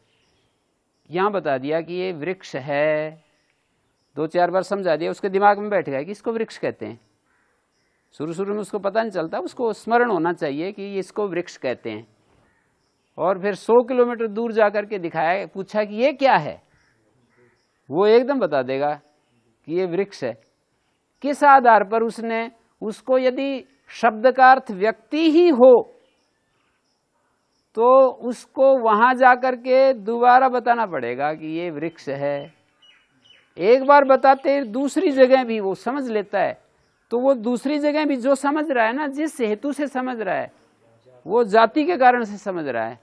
यहां बता दिया कि ये वृक्ष है, 2-4 बार समझा दिया, उसके दिमाग में बैठ गया कि इसको वृक्ष कहते हैं। शुरू शुरू में उसको पता नहीं चलता, उसको स्मरण होना चाहिए कि इसको वृक्ष कहते हैं। और फिर 100 किलोमीटर दूर जाकर के दिखाया, पूछा कि ये क्या है, वो एकदम बता देगा कि ये वृक्ष है। किस आधार पर उसने उसको, यदि शब्द का अर्थ व्यक्ति ही हो तो उसको वहां जाकर के दोबारा बताना पड़ेगा कि ये वृक्ष है। एक बार बताते दूसरी जगह भी वो समझ लेता है, तो वो दूसरी जगह भी जो समझ रहा है ना, जिस हेतु से समझ रहा है, वो जाति के कारण से समझ रहा है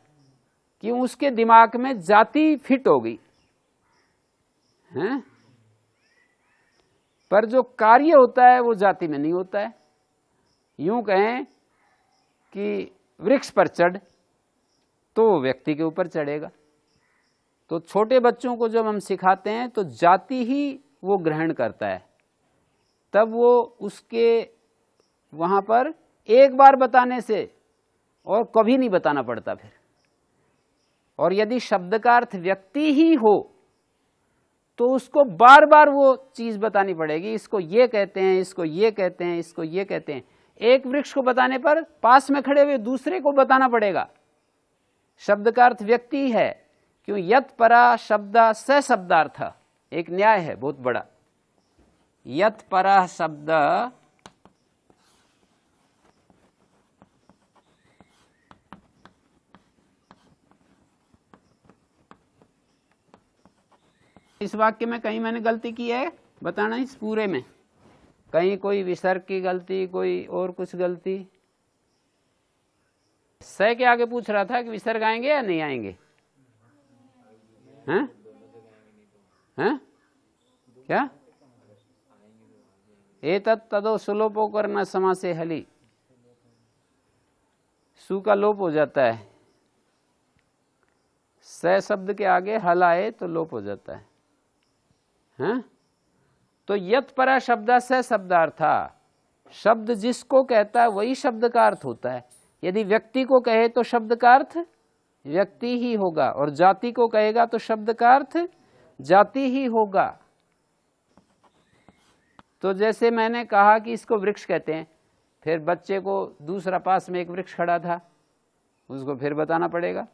कि उसके दिमाग में जाति फिट हो गई है। पर जो कार्य होता है वो जाति में नहीं होता है। यूं कहें कि वृक्ष पर चढ़, तो वो व्यक्ति के ऊपर चढ़ेगा। तो छोटे बच्चों को जब हम सिखाते हैं तो जाति ही वो ग्रहण करता है, तब वो उसके वहां पर एक बार बताने से और कभी नहीं बताना पड़ता फिर। और यदि शब्द का अर्थ व्यक्ति ही हो तो उसको बार बार वो चीज बतानी पड़ेगी, इसको ये कहते हैं, इसको ये कहते हैं, इसको ये कहते हैं। एक वृक्ष को बताने पर पास में खड़े हुए दूसरे को बताना पड़ेगा। शब्द का अर्थ व्यक्ति है, क्यों? यत परा शब्द स शब्दार्थ, एक न्याय है बहुत बड़ा। यत परा शब्द इस वाक्य में कहीं मैंने गलती की है बताना, इस पूरे में कहीं कोई विसर्ग की गलती, कोई और कुछ गलती। स के आगे पूछ रहा था कि विसर्ग आएंगे या नहीं आएंगे, हैं? हैं? क्या? एतत् तदो सुलोपो करना समासे हली, सु का लोप हो जाता है, स शब्द के आगे हल आए तो लोप हो जाता है। हैं? तो यत परा शब्द से शब्दार्था, शब्द जिसको कहता है वही शब्द का अर्थ होता है। यदि व्यक्ति को कहे तो शब्द का अर्थ व्यक्ति ही होगा, और जाति को कहेगा तो शब्द का अर्थ जाति ही होगा। तो जैसे मैंने कहा कि इसको वृक्ष कहते हैं, फिर बच्चे को दूसरा पास में एक वृक्ष खड़ा था, उसको फिर बताना पड़ेगा।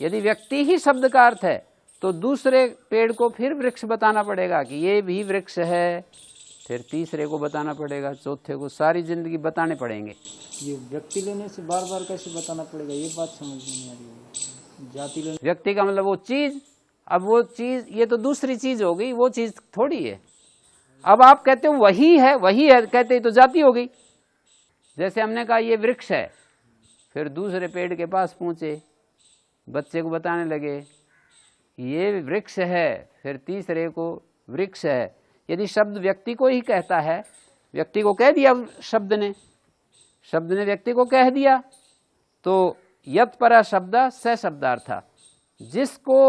यदि व्यक्ति ही शब्द का अर्थ है तो दूसरे पेड़ को फिर वृक्ष बताना पड़ेगा कि ये भी वृक्ष है, फिर तीसरे को बताना पड़ेगा, चौथे को, सारी जिंदगी बताने पड़ेंगे। ये व्यक्ति लेने से बार बार कैसे बताना पड़ेगा, ये बात समझ में नहीं आ रही है। जाति लेने व्यक्ति का मतलब वो चीज, अब वो चीज ये तो दूसरी चीज हो गई, वो चीज थोड़ी है। अब आप कहते हो वही है, वही है कहते तो जाति हो गई। जैसे हमने कहा ये वृक्ष है, फिर दूसरे पेड़ के पास पहुंचे, बच्चे को बताने लगे ये वृक्ष है, फिर तीसरे को वृक्ष है। यदि शब्द व्यक्ति को ही कहता है, व्यक्ति को कह दिया शब्द ने व्यक्ति को कह दिया, तो यत् परा शब्द स शब्दार्थ, जिसको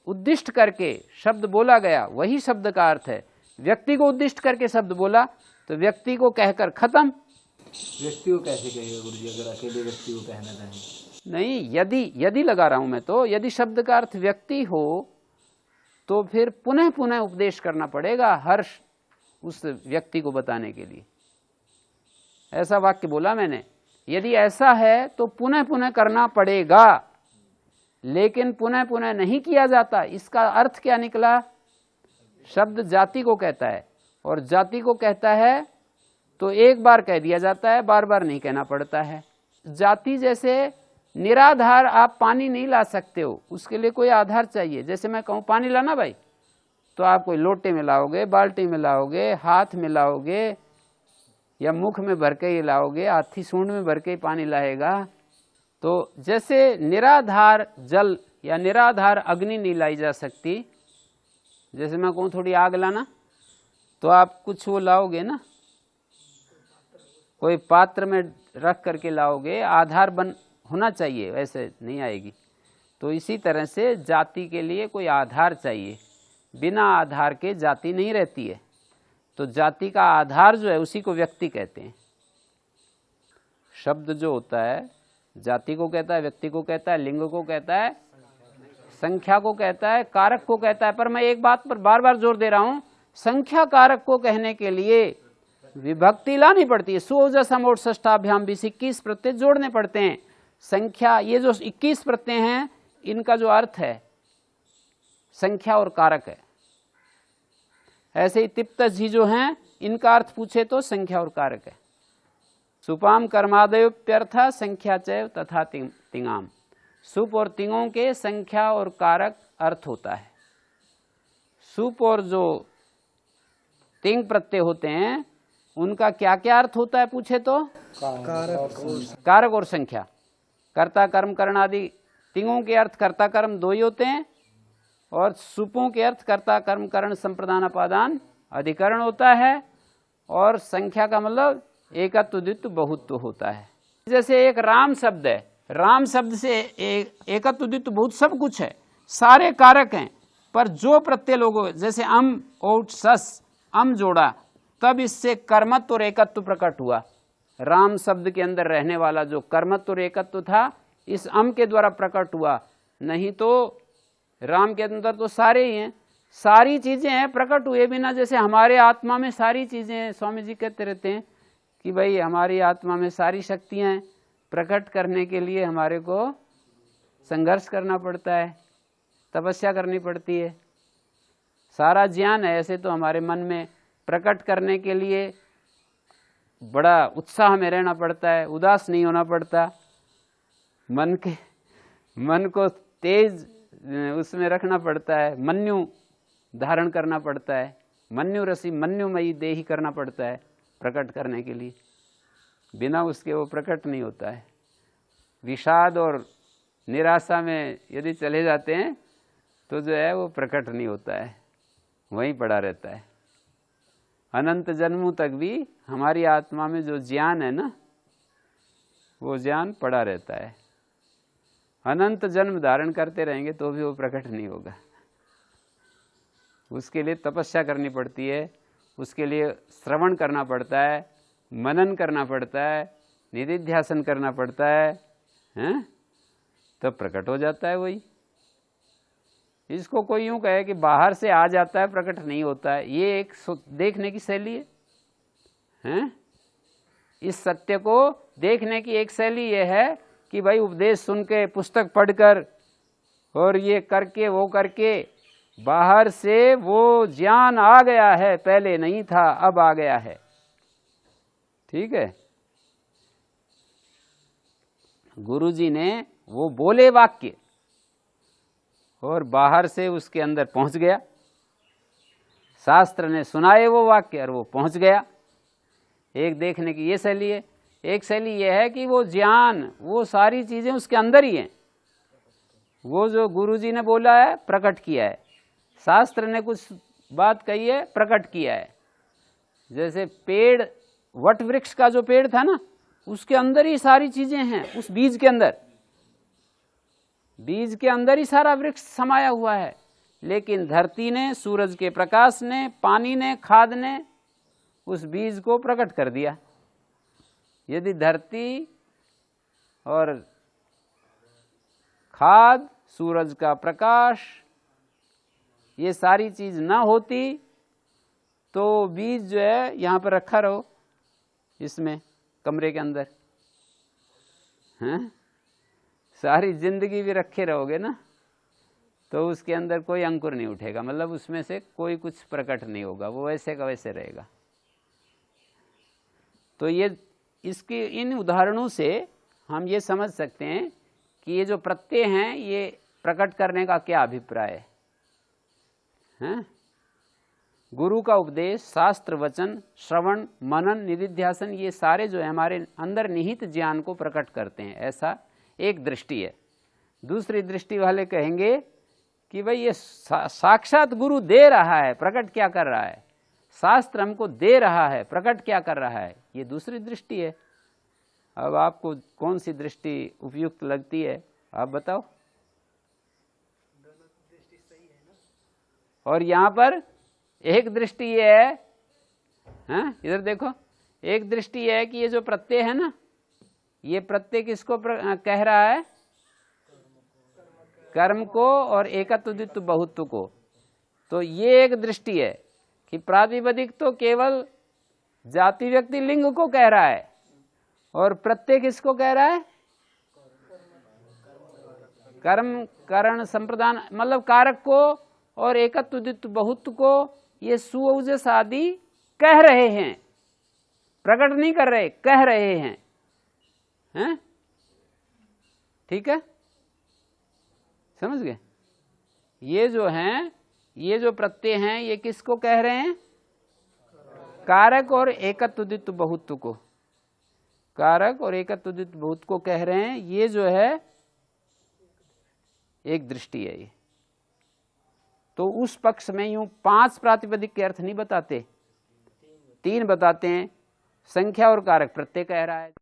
उद्दिष्ट करके शब्द बोला गया वही शब्द का अर्थ है। व्यक्ति को उद्दिष्ट करके शब्द बोला तो व्यक्ति को कहकर खत्म। व्यक्ति को कैसे कहेगा गुरु जी, अगर अकेले व्यक्ति को कहना चाहें? नहीं, यदि लगा रहा हूं मैं, तो यदि शब्द का अर्थ व्यक्ति हो तो फिर पुनः पुनः उपदेश करना पड़ेगा हर उस व्यक्ति को बताने के लिए। ऐसा वाक्य बोला मैंने। यदि ऐसा है तो पुनः पुनः करना पड़ेगा, लेकिन पुनः पुनः नहीं किया जाता। इसका अर्थ क्या निकला? शब्द जाति को कहता है, और जाति को कहता है तो एक बार कह दिया जाता है, बार बार नहीं कहना पड़ता है। जाति जैसे निराधार आप पानी नहीं ला सकते हो, उसके लिए कोई आधार चाहिए। जैसे मैं कहूँ पानी लाना भाई, तो आप कोई लोटे में लाओगे, बाल्टी में लाओगे, हाथ में लाओगे, या मुख में भर के ही लाओगे, हाथी सूंड में भर के ही पानी लाएगा। तो जैसे निराधार जल या निराधार अग्नि नहीं लाई जा सकती, जैसे मैं कहूँ थोड़ी आग लाना, तो आप कुछ वो लाओगे ना, कोई पात्र में रख करके लाओगे, आधार बन होना चाहिए, वैसे नहीं आएगी। तो इसी तरह से जाति के लिए कोई आधार चाहिए, बिना आधार के जाति नहीं रहती है। तो जाति का आधार जो है उसी को व्यक्ति कहते हैं। शब्द जो होता है जाति को कहता है, व्यक्ति को कहता है, लिंग को कहता है, संख्या को कहता है, कारक को कहता है। पर मैं एक बात पर बार बार जोर दे रहा हूं, संख्या कारक को कहने के लिए विभक्ति लानी पड़ती है। सुओजस समोट षष्ठाभ्याम 21 प्रत्यय जोड़ने पड़ते हैं। संख्या, ये जो 21 प्रत्यय हैं, इनका जो अर्थ है संख्या और कारक है। ऐसे ही तिप्तस जी जो हैं, इनका अर्थ पूछे तो संख्या और कारक है। सुपाम कर्मादयोप्यर्थ संख्या चैव तथा तिंगाम। सुप और तिंगों के संख्या और कारक अर्थ होता है। सुप और जो तिंग प्रत्यय होते हैं उनका क्या क्या अर्थ होता है पूछे तो? कारक और संख्या। कर्ता कर्म करण आदि तिंगों के अर्थ कर्ता कर्म दो ही होते हैं, और सुपों के अर्थ कर्ता कर्म करण संप्रदान अपादान अधिकरण होता है, और संख्या का मतलब एकत्व द्वित्व बहुत्व होता है। जैसे एक राम शब्द है, राम शब्द से एकत्व द्वित्व बहुत सब कुछ है, सारे कारक हैं, पर जो प्रत्यय लोगों, जैसे अम औट सस अम जोड़ा, तब इससे कर्मत्व और एकत्व प्रकट हुआ। राम शब्द के अंदर रहने वाला जो कर्मत्व और एकत्व था, इस अम के द्वारा प्रकट हुआ। नहीं तो राम के अंदर तो सारे ही हैं, सारी चीजें हैं, प्रकट हुए बिना। जैसे हमारे आत्मा में सारी चीजें हैं, स्वामी जी कहते रहते हैं कि भाई हमारी आत्मा में सारी शक्तियां हैं, प्रकट करने के लिए हमारे को संघर्ष करना पड़ता है, तपस्या करनी पड़ती है। सारा ज्ञान है, ऐसे तो हमारे मन में प्रकट करने के लिए बड़ा उत्साह में रहना पड़ता है, उदास नहीं होना पड़ता। मन को तेज उसमें रखना पड़ता है, मन्यु धारण करना पड़ता है, मन्यु रसी मन्युमयी देही करना पड़ता है प्रकट करने के लिए। बिना उसके वो प्रकट नहीं होता है। विषाद और निराशा में यदि चले जाते हैं तो जो है वो प्रकट नहीं होता है, वहीं पड़ा रहता है। अनंत जन्मों तक भी हमारी आत्मा में जो ज्ञान है ना, वो ज्ञान पड़ा रहता है। अनंत जन्म धारण करते रहेंगे तो भी वो प्रकट नहीं होगा। उसके लिए तपस्या करनी पड़ती है, उसके लिए श्रवण करना पड़ता है, मनन करना पड़ता है, निधिध्यासन करना पड़ता है, हैं? तब प्रकट हो जाता है वही। इसको कोई यूं कहे कि बाहर से आ जाता है प्रकट नहीं होता है, ये एक देखने की शैली है, हैं? इस सत्य को देखने की एक शैली ये है कि भाई उपदेश सुन के, पुस्तक पढ़कर और ये करके वो करके बाहर से वो ज्ञान आ गया है, पहले नहीं था अब आ गया है। ठीक है, गुरुजी ने वो बोले वाक्य और बाहर से उसके अंदर पहुंच गया, शास्त्र ने सुनाए वो वाक्य और वो पहुंच गया। एक देखने की ये शैली है। एक शैली ये है कि वो ज्ञान, वो सारी चीजें उसके अंदर ही हैं, वो जो गुरुजी ने बोला है प्रकट किया है, शास्त्र ने कुछ बात कही है प्रकट किया है। जैसे पेड़, वट वृक्ष का जो पेड़ था ना, उसके अंदर ही सारी चीजें हैं, उस बीज के अंदर, बीज के अंदर ही सारा वृक्ष समाया हुआ है। लेकिन धरती ने, सूरज के प्रकाश ने, पानी ने, खाद ने उस बीज को प्रकट कर दिया। यदि धरती और खाद, सूरज का प्रकाश, ये सारी चीज ना होती तो बीज जो है यहां पर रखा रहो, इसमें कमरे के अंदर, हैं? सारी जिंदगी भी रखे रहोगे ना, तो उसके अंदर कोई अंकुर नहीं उठेगा, मतलब उसमें से कोई कुछ प्रकट नहीं होगा, वो वैसे का वैसे रहेगा। तो ये इसके इन उदाहरणों से हम ये समझ सकते हैं कि ये जो प्रत्यय हैं ये प्रकट करने का क्या अभिप्राय है। गुरु का उपदेश, शास्त्र वचन, श्रवण, मनन, निधिध्यासन, ये सारे जो है हमारे अंदर निहित ज्ञान को प्रकट करते हैं, ऐसा एक दृष्टि है। दूसरी दृष्टि वाले कहेंगे कि भाई ये साक्षात गुरु दे रहा है, प्रकट क्या कर रहा है, शास्त्र हमको दे रहा है, प्रकट क्या कर रहा है, ये दूसरी दृष्टि है। अब आपको कौन सी दृष्टि उपयुक्त लगती है, आप बताओ। और यहां पर एक दृष्टि ये है, हाँ, इधर देखो, एक दृष्टि ये है कि ये जो प्रत्यय है ना, ये प्रत्यय किसको कह रहा है, कर्म को और एकत्व द्वित्व बहुत्व को। तो ये एक दृष्टि है कि प्रातिपदिक तो केवल जाति व्यक्ति लिंग को कह रहा है और प्रत्यय किसको कह रहा है, कर्म, करण, संप्रदान, मतलब कारक को और एकत्व द्वित्व बहुत्व को ये सुओजस आदि कह रहे हैं, प्रकट नहीं कर रहे, कह रहे हैं, हैं? ठीक है, समझ गए। ये जो हैं, ये जो प्रत्यय हैं, ये किसको कह रहे हैं, कारक और एकत्व द्वित्व बहुत्व को, कारक और एकत्व द्वित्व बहुत्व को कह रहे हैं। ये जो है एक दृष्टि है ये। तो उस पक्ष में यूं 5 प्रातिपदिक के अर्थ नहीं बताते, 3 बताते हैं, संख्या और कारक प्रत्यय कह रहा है।